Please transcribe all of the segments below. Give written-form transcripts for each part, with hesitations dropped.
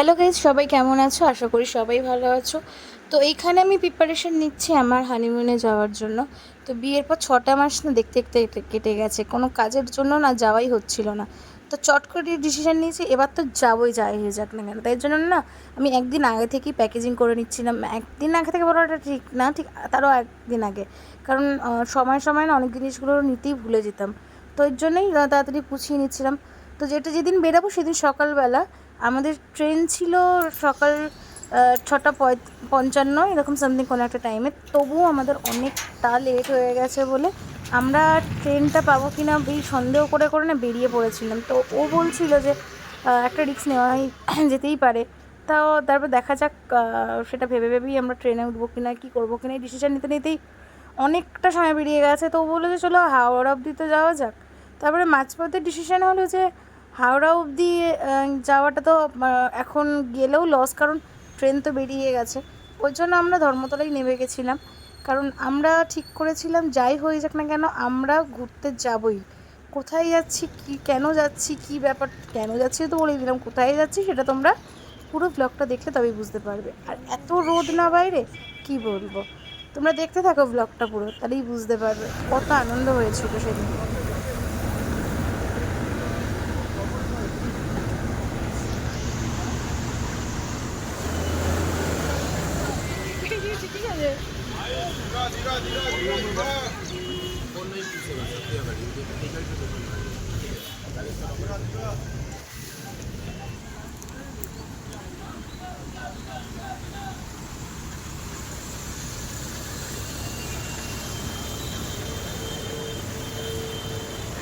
Hello guys, সবাই কেমন আছো? আশা করি সবাই ভালো আছো। তো এইখানে আমি প্রিপারেশন নিচ্ছি আমার হানিমুনে যাওয়ার জন্য। তো বিয়ের পর 6টা মাস না দেখতে দেখতে কেটে গেছে, কোনো কাজের জন্য না যাওয়াই হচ্ছিল না। তো চট করে ডিসিশন নিয়েছি এবার তো যাবোই, যাই হয়ে যাক না কেন। তাই জন্য না আমি একদিন আগে থেকেই প্যাকেজিং করে নিচ্ছিলাম। একদিন আগে থেকে বলাটা ঠিক না, ঠিক তারও একদিন আগে। কারণ সময় সময় না অনেক জিনিসগুলো নিতেই ভুলে যেতাম। তো এর জন্যই তাড়াতাড়ি গুছিয়ে নিচ্ছিলাম। তো যেদিন বেরাবো সেদিন সকালবেলা আমাদের ট্রেন ছিল সকাল 6:55 এরকম সামথিং কোনো একটা টাইমে। তবুও আমাদের অনেকটা লেট হয়ে গেছে বলে আমরা ট্রেনটা পাবো কি না এই সন্দেহ করে করে না বেরিয়ে পড়েছিলাম। তো ও বলছিল যে একটা রিস্ক নেওয়াই যেতেই পারে। তাও তারপর দেখা যাক, সেটা ভেবে ভেবেই আমরা ট্রেনে উঠবো কি না, কী করবো কি না, এই ডিসিশান নিতে নিতেই অনেকটা সময় বেরিয়ে গেছে। তো ও বললো যে চলো হাওড়া অবধি তো যাওয়া যাক। তারপরে মাঝপথে ডিসিশান হলো যে হাওড়া অবধি যাওয়াটা তো এখন গেলেও লস, কারণ ট্রেন তো বেরিয়ে গেছে। ওই জন্য আমরা ধর্মতলায় নেমে গেছিলাম। কারণ আমরা ঠিক করেছিলাম যাই হয়ে যাক না কেন আমরা ঘুরতে যাবই। কোথায় যাচ্ছি, কি কেন যাচ্ছি, কি ব্যাপার, কেন যাচ্ছি তো বলে দিলাম, কোথায় যাচ্ছি সেটা তোমরা পুরো ব্লগটা দেখলে তবেই বুঝতে পারবে। আর এত রোদ না বাইরে, কি বলবো, তোমরা দেখতে থাকো ব্লগটা পুরো, তাহলেই বুঝতে পারবে কত আনন্দ হয়েছিল সেদিন। ঠিক আছে।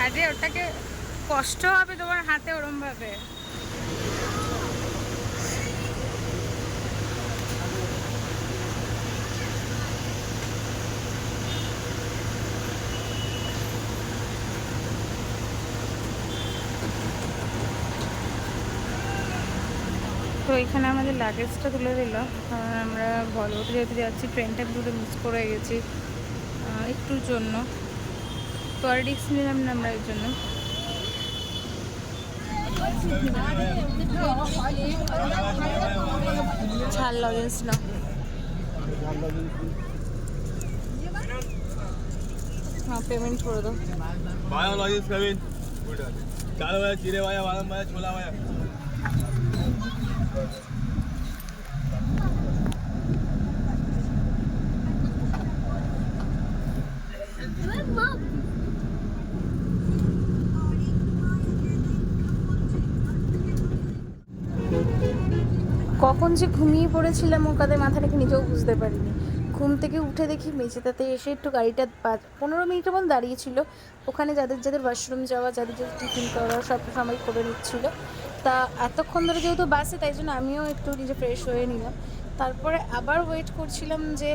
আরে ওটাকে কষ্ট হবে তোমার হাতে ওরম ভাবে। তো এখানে আমাদের লাগেজটা তুলে দিল, কারণ আমরা ভলভোতে যেতে যাচ্ছি, ট্রেনটা দুটো মিস করে গেছি একটুর জন্য। তো আর রিস্ক নিলাম না আমরা এর জন্য। ঝাল লজেন্স না, हाँ पेमेंट छोड़ दो। बादाम लॉजेंस कविन चाल भाया जीरे भाया बादाम भाया छोला भाया কখন যে ঘুমিয়ে পড়েছিলাম ও কাদের মাথা রেখে নিজেও বুঝতে পারিনি। ঘুম থেকে উঠে দেখি মেঝেটাতে এসে একটু গাড়িটা 15 মিনিটের মতো দাঁড়িয়েছিল। ওখানে যাদের যাদের ওয়াশরুম যাওয়া, যাদের যাদের টিফিন করা সব সময় করে নিচ্ছিল। তা এতক্ষণ ধরে যেহেতু বাসে, তাই জন্য আমিও একটু নিজে ফ্রেশ হয়ে নিলাম। তারপরে আবার ওয়েট করছিলাম যে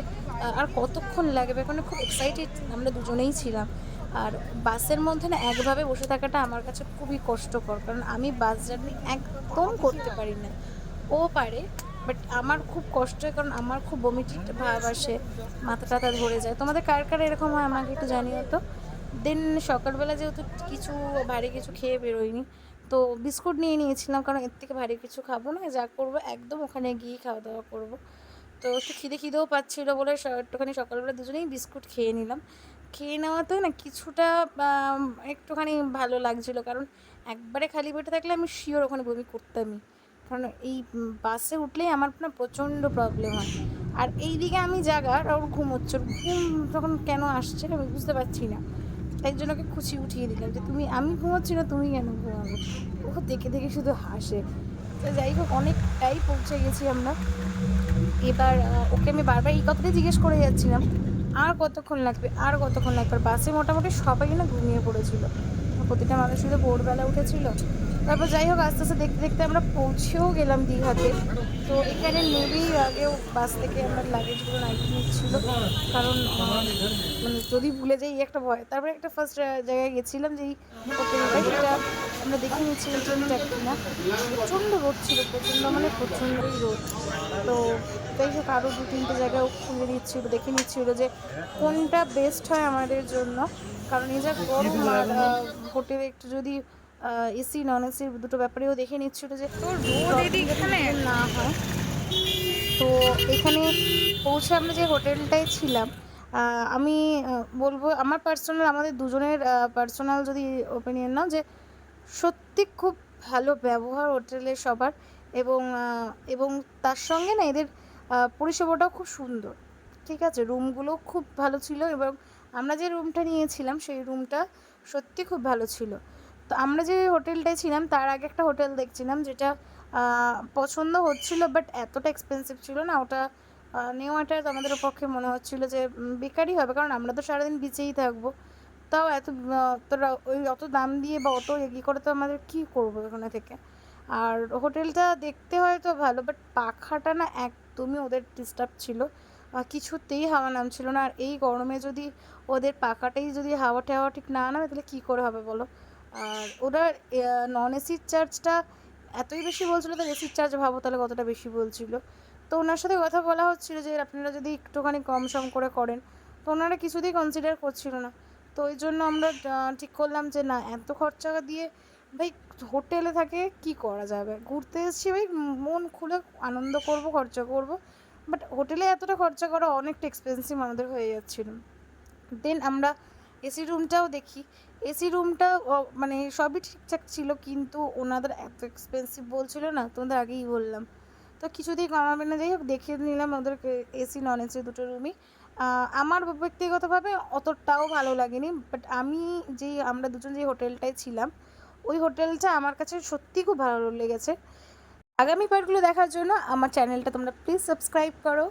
আর কতক্ষণ লাগবে, কারণ খুব এক্সাইটেড আমরা দুজনেই ছিলাম। আর বাসের মধ্যে না একভাবে বসে থাকাটা আমার কাছে খুবই কষ্টকর, কারণ আমি বাস জার্নি একদম করতে পারি না। ও পারে, বাট আমার খুব কষ্ট হয়, কারণ আমার খুব বমিটির ভাব আসে, মাথা টাথা ধরে যায়। তোমাদের কার কার এরকম হয় আমাকে একটু জানিও তো। দেন সকালবেলা যেহেতু কিছু ভারী কিছু খেয়ে বেরোয়নি, তো বিস্কুট নিয়ে নিয়েছিলাম, কারণ এর থেকে ভারী কিছু খাবো না, যা করবো একদম ওখানে গিয়ে খাওয়া দাওয়া করবো। তো একটু খিদেও পাচ্ছিলো বলে একটুখানি সকালবেলা দুজনেই বিস্কুট খেয়ে নিলাম। খেয়ে নেওয়াতেও না কিছুটা একটুখানি ভালো লাগছিলো, কারণ একবারে খালি পেটে থাকলে আমি শিওর ওখানে বমি করতামই। কারণ এই বাসে উঠলেই আমার না প্রচণ্ড প্রবলেম হয়। আর এই দিকে আমি জাগা আর ওর ঘুম হচ্ছে, ঘুম তখন কেন আসছে আমি বুঝতে পারছি না। তাই জন্য ওকে খুশি উঠিয়ে দিলাম যে তুমি, আমি ঘুমোচ্ছি না, তুমি কেন ঘুমাবো। ও দেখে দেখে শুধু হাসে। তো যাই হোক, অনেকটাই পৌঁছে গেছি আমরা। এবার ওকে আমি বারবার এই কথাটাই জিজ্ঞেস করে যাচ্ছিলাম, আর কতক্ষণ লাগবে, আর কতক্ষণ লাগবে। বাসে মোটামুটি সবাই না ঘুমিয়ে পড়েছিল, প্রতিটা মানুষ শুধু ভোরবেলা উঠেছিল। তারপর যাই হোক, আস্তে আস্তে দেখতে দেখতে আমরা পৌঁছেও গেলাম দীঘাতে। তো এখানে নেবেই আগেও বাস থেকে আমরা লাগেজগুলো নাইতে নিচ্ছিলো, কারণ মানে যদি ভুলে যাই একটা ভয়। তারপরে একটা ফার্স্ট জায়গায় গেছিলাম, যেই হোটেলটা সেটা আমরা দেখে নিচ্ছিলাম ঠিকঠাক কিনা। প্রচণ্ড রোদ ছিল, প্রচণ্ড মানে প্রচণ্ডই রোদ। তো যাই হোক, আরও 2-3টে জায়গাও খুঁজে নিচ্ছিলো, দেখে নিচ্ছিলো যে কোনটা বেস্ট হয় আমাদের জন্য। কারণ এই যা গরম, আর হোটেলে একটু যদি এসি নন এসির দুটো ব্যাপারেও দেখে নিচ্ছিলো যে তোর রোদ এদিকখানে না তো এখানে পৌঁছে আমরা যে হোটেলটায় ছিলাম, আমি বলবো আমার পার্সোনাল, আমাদের দুজনের পার্সোনাল যদি ওপিনিয়ন নাও, যে সত্যি খুব ভালো ব্যবহার হোটেলের সবার, এবং তার সঙ্গে না এদের পরিষেবাটাও খুব সুন্দর। ঠিক আছে, রুমগুলো খুব ভালো ছিল, এবং আমরা যে রুমটা নিয়েছিলাম সেই রুমটা সত্যি খুব ভালো ছিল। তো আমরা যে হোটেলটায় ছিলাম তার আগে একটা হোটেল দেখছিলাম, যেটা পছন্দ হচ্ছিল, বাট এতটা এক্সপেন্সিভ ছিল না ওটা। নেওয়াটা আমাদের পক্ষে মনে হচ্ছিল যে বেকারই হবে, কারণ আমরা তো সারাদিন বিচেই থাকবো। তাও এত তোরা ওই অত দাম দিয়ে বা অত এগিয়ে করে তো আমাদের কী করবো এখানে থেকে। আর হোটেলটা দেখতে হয়তো ভালো, বাট পাখাটা না একদমই ওদের ডিস্টার্ব ছিল, কিছুতেই হাওয়া নামছিল না। আর এই গরমে যদি ওদের পাখাটাই যদি হাওয়া টাওয়া ঠিক না নামে, তাহলে কী করে হবে বলো। আর ওরা নন এসির চার্জটা এতই বেশি বলছিলো, তো এসির চার্জ ভাবো তাহলে কতটা বেশি বলছিলো। তো ওনার সাথে কথা বলা হচ্ছিলো যে আপনারা যদি একটুখানি কম সম করে করেন, তো ওনারা কিছুতেই কনসিডার করছিল না। তো ওই জন্য আমরা ঠিক করলাম যে না, এত খরচা দিয়ে ভাই হোটেলে থাকে কি করা যাবে, ঘুরতে এসেছি ভাই, মন খুলে আনন্দ করব, খরচা করব, বাট হোটেলে এতটা খরচা করা অনেকটা এক্সপেন্সিভ আমাদের হয়ে যাচ্ছিল। দেন আমরা এসি রুমটাও দেখি। এসি রুমটা মানে সবই ঠিকঠাক ছিল, কিন্তু ওনাদের এত এক্সপেন্সিভ বলছিল না, তোমাদের আগেই বললাম। তো কিছুতেই কমাবে না, যাই হোক দেখিয়ে নিলাম ওদেরকে এসি নন এসি দুটো রুমই। আমার ব্যক্তিগতভাবে অতটাও ভালো লাগেনি, বাট আমরা দুজন যে হোটেলটায় ছিলাম, ওই হোটেলটা আমার কাছে সত্যিই খুব ভালো লেগেছে। আগামী পার্টগুলো দেখার জন্য আমার চ্যানেলটা তোমরা প্লিজ সাবস্ক্রাইব করো।